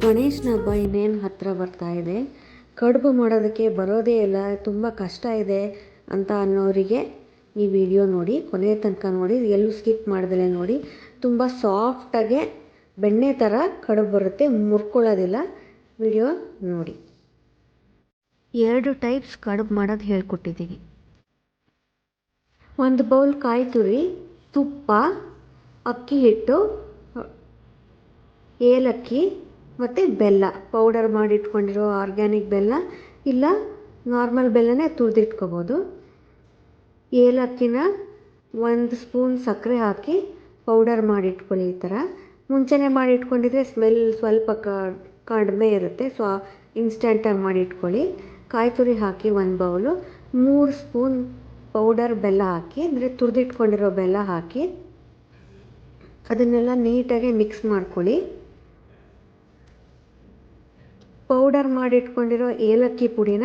ಗಣೇಶನ ಹಬ್ಬ ಇನ್ನೇನು ಹತ್ತಿರ ಬರ್ತಾ ಇದೆ. ಕಡುಬು ಮಾಡೋದಕ್ಕೆ ಬರೋದೇ ಇಲ್ಲ, ತುಂಬ ಕಷ್ಟ ಇದೆ ಅಂತ ಅನ್ನೋರಿಗೆ ಈ ವಿಡಿಯೋ ನೋಡಿ, ಕೊನೆಯ ತನಕ ನೋಡಿ, ಎಲ್ಲೂ ಸ್ಕಿಪ್ ಮಾಡ್ದಲೇ ನೋಡಿ. ತುಂಬ ಸಾಫ್ಟಾಗೆ ಬೆಣ್ಣೆ ಥರ ಕಡುಬು ಬರುತ್ತೆ, ಮುರ್ಕೊಳ್ಳೋದಿಲ್ಲ. ವಿಡಿಯೋ ನೋಡಿ. 2 ಟೈಪ್ಸ್ ಕಡುಬು ಮಾಡೋದು ಹೇಳ್ಕೊಟ್ಟಿದ್ದೀವಿ. 1 ಬೌಲ್ ಕಾಯಿ ತುರಿ, ತುಪ್ಪ, ಅಕ್ಕಿ ಹಿಟ್ಟು, ಏಲಕ್ಕಿ ಮತ್ತು ಬೆಲ್ಲ, ಪೌಡರ್ ಮಾಡಿಟ್ಕೊಂಡಿರೋ ಆರ್ಗ್ಯಾನಿಕ್ ಬೆಲ್ಲ ಇಲ್ಲ ನಾರ್ಮಲ್ ಬೆಲ್ಲನೇ ತುರಿದಿಟ್ಕೋಬೋದು. ಏಲಕ್ಕಿನ 1 ಸ್ಪೂನ್ ಸಕ್ಕರೆ ಹಾಕಿ ಪೌಡರ್ ಮಾಡಿಟ್ಕೊಳ್ಳಿ. ಈ ಥರ ಮುಂಚೆನೇ ಮಾಡಿಟ್ಕೊಂಡಿದ್ರೆ ಸ್ಮೆಲ್ ಸ್ವಲ್ಪ ಕಡಿಮೆ ಇರುತ್ತೆ, ಸೊ ಇನ್ಸ್ಟೆಂಟಾಗಿ ಮಾಡಿಟ್ಕೊಳ್ಳಿ. ಕಾಯಿ ತುರಿ ಹಾಕಿ 1 ಬೌಲು, 3 ಸ್ಪೂನ್ ಪೌಡರ್ ಬೆಲ್ಲ ಹಾಕಿ, ಅಂದರೆ ತುರಿದಿಟ್ಕೊಂಡಿರೋ ಬೆಲ್ಲ ಹಾಕಿ ಅದನ್ನೆಲ್ಲ ನೀಟಾಗಿ ಮಿಕ್ಸ್ ಮಾಡ್ಕೊಳ್ಳಿ. ಪೌಡರ್ ಮಾಡಿಟ್ಕೊಂಡಿರೋ ಏಲಕ್ಕಿ ಪುಡಿನ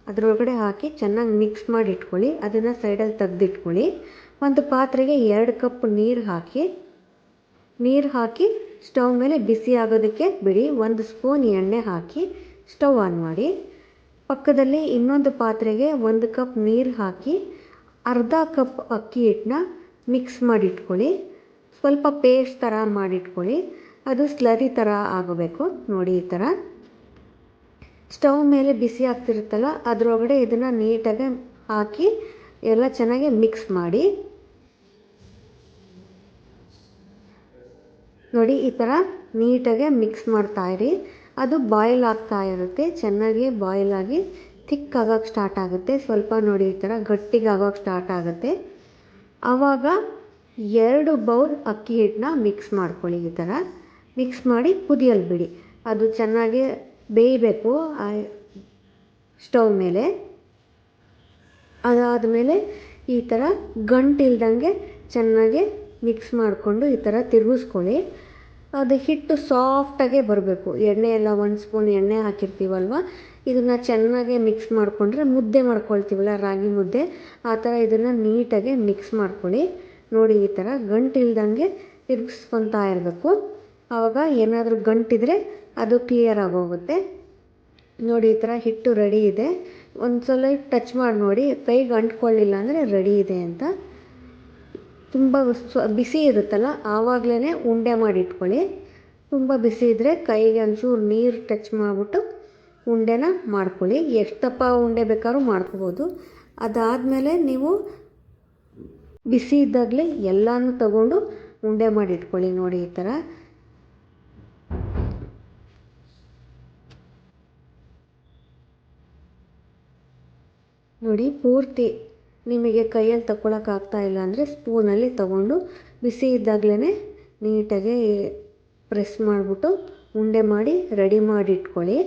ಅದರೊಳಗಡೆ ಹಾಕಿ ಚೆನ್ನಾಗಿ ಮಿಕ್ಸ್ ಮಾಡಿ ಇಟ್ಕೊಳ್ಳಿ. ಅದನ್ನು ಸೈಡಲ್ಲಿ ತೆಗೆದಿಟ್ಕೊಳ್ಳಿ. ಒಂದು ಪಾತ್ರೆಗೆ 2 ಕಪ್ ನೀರು ಹಾಕಿ ಸ್ಟವ್ ಮೇಲೆ ಬಿಸಿ ಆಗೋದಕ್ಕೆ ಬಿಡಿ. 1 ಸ್ಪೂನ್ ಎಣ್ಣೆ ಹಾಕಿ ಸ್ಟವ್ ಆನ್ ಮಾಡಿ. ಪಕ್ಕದಲ್ಲಿ ಇನ್ನೊಂದು ಪಾತ್ರೆಗೆ 1 ಕಪ್ ನೀರು ಹಾಕಿ ಅರ್ಧ ಕಪ್ ಅಕ್ಕಿ ಹಿಟ್ಟನ್ನ ಮಿಕ್ಸ್ ಮಾಡಿಟ್ಕೊಳ್ಳಿ. ಸ್ವಲ್ಪ ಪೇಸ್ಟ್ ಥರ ಮಾಡಿಟ್ಕೊಳ್ಳಿ. ಅದು ಸ್ಲರಿ ಥರ ಆಗಬೇಕು ನೋಡಿ. ಈ ಥರ ಸ್ಟವ್ ಮೇಲೆ ಬಿಸಿ ಆಗ್ತಿರುತ್ತಲ್ಲ, ಅದರೊಳಗಡೆ ಇದನ್ನು ನೀಟಾಗಿ ಹಾಕಿ ಎಲ್ಲ ಚೆನ್ನಾಗಿ ಮಿಕ್ಸ್ ಮಾಡಿ ನೋಡಿ. ಈ ಥರ ನೀಟಾಗಿ ಮಿಕ್ಸ್ ಮಾಡ್ತಾಯಿರಿ. ಅದು ಬಾಯ್ಲ್ ಆಗ್ತಾ ಇರುತ್ತೆ, ಚೆನ್ನಾಗಿ ಬಾಯ್ಲ್ ಆಗಿ ಥಿಕ್ ಆಗೋಕ್ಕೆ ಸ್ಟಾರ್ಟ್ ಆಗುತ್ತೆ. ಸ್ವಲ್ಪ ನೋಡಿ ಈ ಥರ ಗಟ್ಟಿಗೆ ಆಗೋಕ್ಕೆ ಸ್ಟಾರ್ಟ್ ಆಗುತ್ತೆ. ಆವಾಗ 2 ಬೌಲ್ ಅಕ್ಕಿ ಹಿಟ್ಟನ್ನ ಮಿಕ್ಸ್ ಮಾಡ್ಕೊಳ್ಳಿ. ಈ ಥರ ಮಿಕ್ಸ್ ಮಾಡಿ ಕುದಿಯಲು ಬಿಡಿ. ಅದು ಚೆನ್ನಾಗಿ ಬೇಯಬೇಕು ಸ್ಟವ್ ಮೇಲೆ. ಅದಾದಮೇಲೆ ಈ ಥರ ಗಂಟಿಲ್ದಂಗೆ ಚೆನ್ನಾಗಿ ಮಿಕ್ಸ್ ಮಾಡಿಕೊಂಡು ಈ ಥರ ತಿರುಗಿಸ್ಕೊಳ್ಳಿ. ಅದು ಹಿಟ್ಟು ಸಾಫ್ಟಾಗೆ ಬರಬೇಕು. ಎಣ್ಣೆ ಎಲ್ಲ 1 ಸ್ಪೂನ್ ಎಣ್ಣೆ ಹಾಕಿರ್ತೀವಲ್ವ, ಇದನ್ನು ಚೆನ್ನಾಗಿ ಮಿಕ್ಸ್ ಮಾಡಿಕೊಂಡ್ರೆ ಮುದ್ದೆ ಮಾಡ್ಕೊಳ್ತೀವಲ್ಲ, ರಾಗಿ ಮುದ್ದೆ, ಆ ಥರ ಇದನ್ನು ನೀಟಾಗಿ ಮಿಕ್ಸ್ ಮಾಡ್ಕೊಳ್ಳಿ. ನೋಡಿ ಈ ಥರ ಗಂಟಿಲ್ದಂಗೆ ತಿರುಗಿಸ್ಕೊತಾ ಇರಬೇಕು. ಆವಾಗ ಏನಾದರೂ ಗಂಟಿದ್ರೆ ಅದು ಕ್ಲಿಯರ್ ಆಗೋಗುತ್ತೆ. ನೋಡಿ ಈ ಥರ ಹಿಟ್ಟು ರೆಡಿ ಇದೆ. ಒಂದು ಸಲ ಟಚ್ ಮಾಡಿ ನೋಡಿ, ಕೈಗೆ ಅಂಟ್ಕೊಳ್ಳಿಲ್ಲ ಅಂದರೆ ರೆಡಿ ಇದೆ ಅಂತ. ತುಂಬ ಬಿಸಿ ಇರುತ್ತಲ್ಲ, ಆವಾಗಲೇ ಉಂಡೆ ಮಾಡಿಟ್ಕೊಳ್ಳಿ. ತುಂಬ ಬಿಸಿ ಇದ್ದರೆ ಕೈಗೆ ಒಂಚೂರು ನೀರು ಟಚ್ ಮಾಡಿಬಿಟ್ಟು ಉಂಡೆನ ಮಾಡ್ಕೊಳ್ಳಿ. ಎಷ್ಟು ದಪ್ಪ ಉಂಡೆ ಬೇಕಾದ್ರೂ ಮಾಡ್ಕೋಬೋದು. ಅದಾದಮೇಲೆ ನೀವು ಬಿಸಿ ಇದ್ದಾಗಲೇ ಎಲ್ಲನೂ ತಗೊಂಡು ಉಂಡೆ ಮಾಡಿಟ್ಕೊಳ್ಳಿ. ನೋಡಿ ಈ ಥರ ನೋಡಿ. ಪೂರ್ತಿ ನಿಮಗೆ ಕೈಯಲ್ಲಿ ತಗೊಳಕ್ಕಾಗ್ತಾ ಇಲ್ಲ ಅಂದರೆ ಸ್ಪೂನಲ್ಲಿ ತಗೊಂಡು ಬಿಸಿ ಇದ್ದಾಗಲೇ ನೀಟಾಗಿ ಪ್ರೆಸ್ ಮಾಡಿಬಿಟ್ಟು ಉಂಡೆ ಮಾಡಿ ರೆಡಿ ಮಾಡಿ ಇಟ್ಕೊಳ್ಳಿ.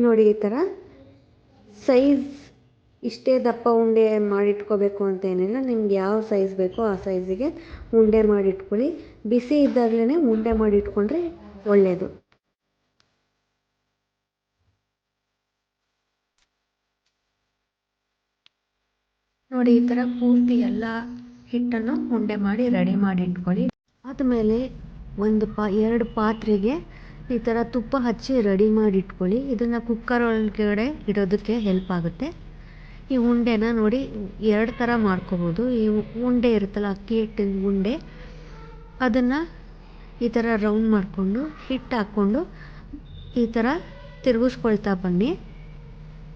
ನೋಡಿ ಈ ಥರ ಸೈಜ್ ಇಷ್ಟೇ ದಪ್ಪ ಉಂಡೆ ಮಾಡಿಟ್ಕೋಬೇಕು ಅಂತ ಏನಿಲ್ಲ. ನಿಮ್ಗೆ ಯಾವ ಸೈಜ್ ಬೇಕೋ ಆ ಸೈಜಿಗೆ ಉಂಡೆ ಮಾಡಿಟ್ಕೊಳ್ಳಿ. ಬಿಸಿ ಇದ್ದಾಗಲೇ ಉಂಡೆ ಮಾಡಿಟ್ಕೊಂಡ್ರೆ ಒಳ್ಳೆಯದು. ನೋಡಿ ಈ ಥರ ಪೂರ್ತಿ ಎಲ್ಲ ಹಿಟ್ಟನ್ನು ಉಂಡೆ ಮಾಡಿ ರೆಡಿ ಮಾಡಿ ಇಟ್ಕೊಳ್ಳಿ. ಆದಮೇಲೆ 2 ಪಾತ್ರೆಗೆ ಈ ಥರ ತುಪ್ಪ ಹಚ್ಚಿ ರೆಡಿ ಮಾಡಿ ಇಟ್ಕೊಳ್ಳಿ. ಇದನ್ನು ಕುಕ್ಕರ್ ಒಳಗಡೆ ಇಡೋದಕ್ಕೆ ಹೆಲ್ಪ್ ಆಗುತ್ತೆ. ಈ ಉಂಡೆನ ನೋಡಿ 2 ಥರ ಮಾಡ್ಕೋಬೋದು. ಈ ಉಂಡೆ ಇರುತ್ತಲ್ಲ, ಅಕ್ಕಿ ಹಿಟ್ಟಿನ ಉಂಡೆ, ಅದನ್ನು ಈ ಥರ ರೌಂಡ್ ಮಾಡಿಕೊಂಡು ಹಿಟ್ಟು ಹಾಕ್ಕೊಂಡು ಈ ಥರ ತಿರುಗಿಸ್ಕೊಳ್ತಾ ಬನ್ನಿ.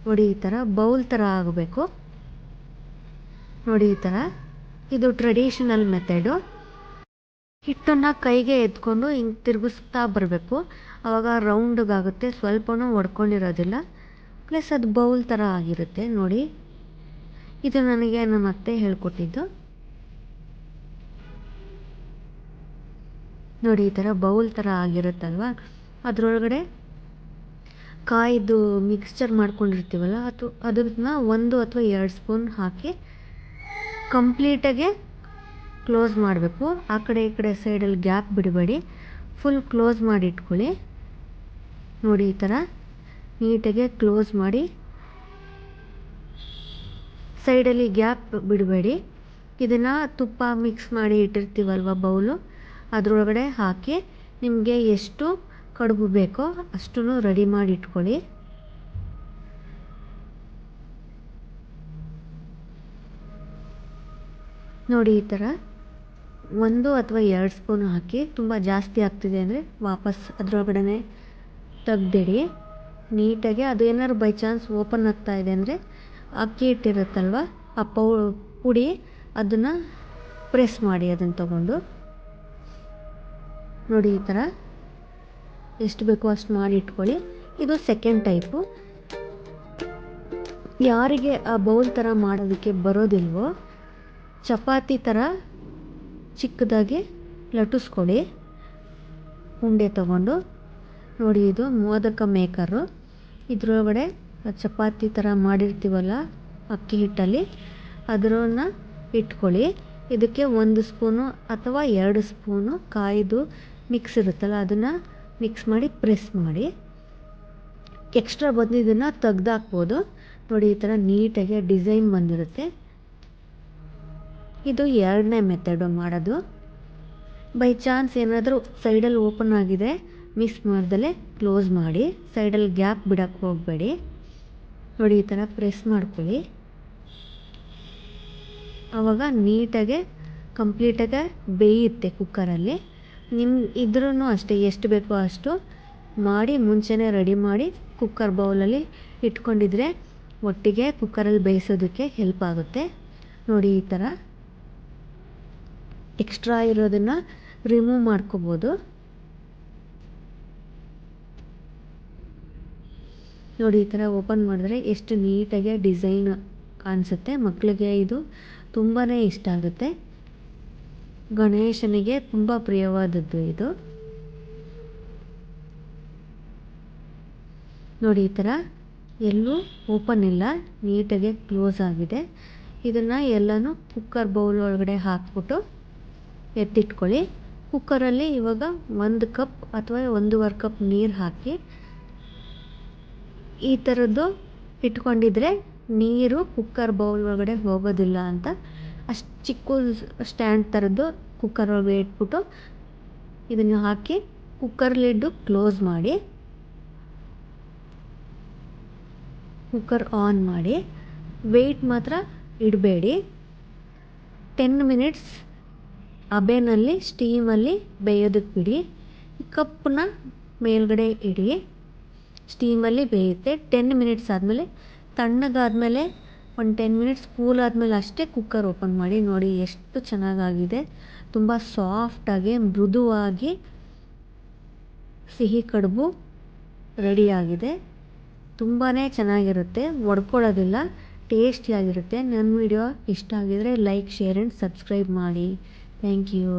ನೋಡಿ ಈ ಥರ ಬೌಲ್ ಥರ ಆಗಬೇಕು. ನೋಡಿ ಈ ಥರ ಇದು ಟ್ರೆಡಿಷನಲ್ ಮೆಥಡು. ಹಿಟ್ಟನ್ನು ಕೈಗೆ ಎತ್ಕೊಂಡು ಹಿಂಗೆ ತಿರುಗಿಸ್ತಾ ಬರಬೇಕು. ಆವಾಗ ರೌಂಡಗಾಗುತ್ತೆ, ಸ್ವಲ್ಪನೂ ಒಡ್ಕೊಂಡಿರೋದಿಲ್ಲ. ಪ್ಲಸ್ ಅದು ಬೌಲ್ ಥರ ಆಗಿರುತ್ತೆ. ನೋಡಿ ಇದು ನನಗೆ ನಮ್ಮ ಅತ್ತೆ ಹೇಳ್ಕೊಟ್ಟಿದ್ದು. ನೋಡಿ ಈ ಥರ ಬೌಲ್ ಥರ ಆಗಿರುತ್ತಲ್ವ, ಅದರೊಳಗಡೆ ಕಾಯಿದು ಮಿಕ್ಸ್ಚರ್ ಮಾಡ್ಕೊಂಡಿರ್ತೀವಲ್ಲ, ಅದನ್ನ 1 ಅಥವಾ 2 ಸ್ಪೂನ್ ಹಾಕಿ ಕಂಪ್ಲೀಟಾಗೆ ಕ್ಲೋಸ್ ಮಾಡಬೇಕು. ಆ ಕಡೆ ಈ ಕಡೆ ಸೈಡಲ್ಲಿ ಗ್ಯಾಪ್ ಬಿಡಬೇಡಿ, ಫುಲ್ ಕ್ಲೋಸ್ ಮಾಡಿ ಇಟ್ಕೊಳ್ಳಿ. ನೋಡಿ ಈ ಥರ ನೀಟಾಗೆ ಕ್ಲೋಸ್ ಮಾಡಿ ಸೈಡಲ್ಲಿ ಗ್ಯಾಪ್ ಬಿಡಬೇಡಿ. ಇದನ್ನು ತುಪ್ಪ ಮಿಕ್ಸ್ ಮಾಡಿ ಇಟ್ಟಿರ್ತೀವಲ್ವ ಬೌಲು, ಅದರೊಳಗಡೆ ಹಾಕಿ ನಿಮಗೆ ಎಷ್ಟು ಕಡುಬು ಬೇಕೋ ಅಷ್ಟನ್ನು ರೆಡಿ ಮಾಡಿ ಇಟ್ಕೊಳ್ಳಿ. ನೋಡಿ ಈ ಥರ 1 ಅಥವಾ 2 ಸ್ಪೂನ್ ಹಾಕಿ, ತುಂಬ ಜಾಸ್ತಿ ಆಗ್ತಿದೆ ಅಂದರೆ ವಾಪಸ್ ಅದರೊಳಗಡೆ ತೆಗ್ದಿಡಿ ನೀಟಾಗಿ. ಅದು ಏನಾದ್ರು ಬೈ ಚಾನ್ಸ್ ಓಪನ್ ಆಗ್ತಾ ಇದೆ ಅಂದರೆ ಅಕ್ಕಿ ಹಿಟ್ಟಿರುತ್ತಲ್ವ, ಆ ಪುಡಿ ಅದನ್ನು ಪ್ರೆಸ್ ಮಾಡಿ ಅದನ್ನು ತಗೊಂಡು. ನೋಡಿ ಈ ಥರ ಎಷ್ಟು ಬೇಕೋ ಅಷ್ಟು ಮಾಡಿ ಇಟ್ಕೊಳ್ಳಿ. ಇದು ಸೆಕೆಂಡ್ ಟೈಪು. ಯಾರಿಗೆ ಆ ಬೌಲ್ ಥರ ಮಾಡೋದಕ್ಕೆ ಬರೋದಿಲ್ವೋ ಚಪಾತಿ ಥರ ಚಿಕ್ಕದಾಗಿ ಲಟ್ಟಿಸ್ಕೊಳ್ಳಿ ಉಂಡೆ ತಗೊಂಡು. ನೋಡಿ ಇದು ಮೋದಕ ಮೇಕರು. ಇದ್ರೊಳಗಡೆ ಚಪಾತಿ ಥರ ಮಾಡಿರ್ತೀವಲ್ಲ ಅಕ್ಕಿ ಹಿಟ್ಟಲ್ಲಿ, ಅದನ್ನು ಇಟ್ಕೊಳ್ಳಿ. ಇದಕ್ಕೆ 1 ಸ್ಪೂನು ಅಥವಾ 2 ಸ್ಪೂನು ಕಾಯ್ದು ಮಿಕ್ಸ್ ಇರುತ್ತಲ್ಲ ಅದನ್ನು ಮಿಕ್ಸ್ ಮಾಡಿ ಪ್ರೆಸ್ ಮಾಡಿ. ಎಕ್ಸ್ಟ್ರಾ ಬಂದಿದ್ದನ್ನು ತೆಗ್ದಾಕ್ಬೋದು. ನೋಡಿ ಈ ಥರ ನೀಟಾಗಿ ಡಿಸೈನ್ ಬಂದಿರುತ್ತೆ. ಇದು 2ನೇ ಮೆಥಡು ಮಾಡೋದು. ಬೈ ಚಾನ್ಸ್ ಏನಾದರೂ ಸೈಡಲ್ಲಿ ಓಪನ್ ಆಗಿದೆ ಮಿಕ್ಸ್ ಮಾಡ್ದಲೇ ಕ್ಲೋಸ್ ಮಾಡಿ, ಸೈಡಲ್ಲಿ ಗ್ಯಾಪ್ ಬಿಡೋಕ್ಕೆ ಹೋಗಬೇಡಿ. ನೋಡಿ ಈ ಥರ ಪ್ರೆಸ್ ಮಾಡ್ಕೊಳ್ಳಿ. ಆವಾಗ ನೀಟಾಗೆ ಕಂಪ್ಲೀಟಾಗಿ ಬೇಯುತ್ತೆ ಕುಕ್ಕರಲ್ಲಿ. ಇದ್ರೂ ಅಷ್ಟೇ ಎಷ್ಟು ಬೇಕೋ ಅಷ್ಟು ಮಾಡಿ ಮುಂಚೆನೇ ರೆಡಿ ಮಾಡಿ ಕುಕ್ಕರ್ ಬೌಲಲ್ಲಿ ಇಟ್ಕೊಂಡಿದ್ರೆ ಒಟ್ಟಿಗೆ ಕುಕ್ಕರಲ್ಲಿ ಬೇಯಿಸೋದಕ್ಕೆ ಹೆಲ್ಪ್ ಆಗುತ್ತೆ. ನೋಡಿ ಈ ಥರ ಎಕ್ಸ್ಟ್ರಾ ಇರೋದನ್ನು ರಿಮೂವ್ ಮಾಡ್ಕೋಬೋದು. ನೋಡಿ ಈ ಥರ ಓಪನ್ ಮಾಡಿದ್ರೆ ಎಷ್ಟು ನೀಟಾಗಿ ಡಿಸೈನ್ ಕಾಣಿಸುತ್ತೆ. ಮಕ್ಕಳಿಗೆ ಇದು ತುಂಬಾ ಇಷ್ಟ ಆಗುತ್ತೆ. ಗಣೇಶನಿಗೆ ತುಂಬ ಪ್ರಿಯವಾದದ್ದು ಇದು. ನೋಡಿ ಈ ಥರ ಎಲ್ಲೂ ಓಪನ್ ಇಲ್ಲ, ನೀಟಾಗಿ ಕ್ಲೋಸ್ ಆಗಿದೆ. ಇದನ್ನು ಎಲ್ಲನೂ ಕುಕ್ಕರ್ ಬೌಲ್ ಒಳಗಡೆ ಹಾಕ್ಬಿಟ್ಟು ಎತ್ತಿಟ್ಕೊಳ್ಳಿ. ಕುಕ್ಕರಲ್ಲಿ ಇವಾಗ 1 ಕಪ್ ಅಥವಾ 1.5 ಕಪ್ ನೀರು ಹಾಕಿ ಈ ಥರದ್ದು ಇಟ್ಕೊಂಡಿದ್ರೆ ನೀರು ಕುಕ್ಕರ್ ಬೌಲ್ ಒಳಗಡೆ ಹೋಗೋದಿಲ್ಲ ಅಂತ ಅಷ್ಟು ಚಿಕ್ಕ ಸ್ಟ್ಯಾಂಡ್ ಥರದ್ದು ಕುಕ್ಕರ್ ಒಳಗೆ ಇಟ್ಬಿಟ್ಟು ಇದನ್ನು ಹಾಕಿ ಕುಕ್ಕರ್ ಲಿಡ್ಡು ಕ್ಲೋಸ್ ಮಾಡಿ, ಕುಕ್ಕರ್ ಆನ್ ಮಾಡಿ. ವೆಯ್ಟ್ ಮಾತ್ರ ಇಡಬೇಡಿ. 10 ಮಿನಿಟ್ಸ್ ಅಬೆನಲ್ಲಿ ಸ್ಟೀಮಲ್ಲಿ ಬೇಯೋದಕ್ಕೆ ಬಿಡಿ. ಕಪ್ಪನ್ನ ಮೇಲ್ಗಡೆ ಇಡಿ, ಸ್ಟೀಮಲ್ಲಿ ಬೇಯುತ್ತೆ. 10 ಮಿನಿಟ್ಸ್ ಆದಮೇಲೆ ತಣ್ಣಗಾದಮೇಲೆ ಒಂದು 10 ಮಿನಿಟ್ಸ್ ಕೂಲ್ ಆದಮೇಲೆ ಅಷ್ಟೇ ಕುಕ್ಕರ್ ಓಪನ್ ಮಾಡಿ. ನೋಡಿ ಎಷ್ಟು ಚೆನ್ನಾಗಾಗಿದೆ. ತುಂಬ ಸಾಫ್ಟಾಗಿ ಮೃದುವಾಗಿ ಸಿಹಿ ಕಡುಬು ರೆಡಿಯಾಗಿದೆ. ತುಂಬಾ ಚೆನ್ನಾಗಿರುತ್ತೆ, ಒಡ್ಕೊಳ್ಳೋದಿಲ್ಲ, ಟೇಸ್ಟಿಯಾಗಿರುತ್ತೆ. ನನ್ನ ವಿಡಿಯೋ ಇಷ್ಟ ಆಗಿದರೆ ಲೈಕ್, ಶೇರ್ ಆ್ಯಂಡ್ ಸಬ್ಸ್ಕ್ರೈಬ್ ಮಾಡಿ. Thank you.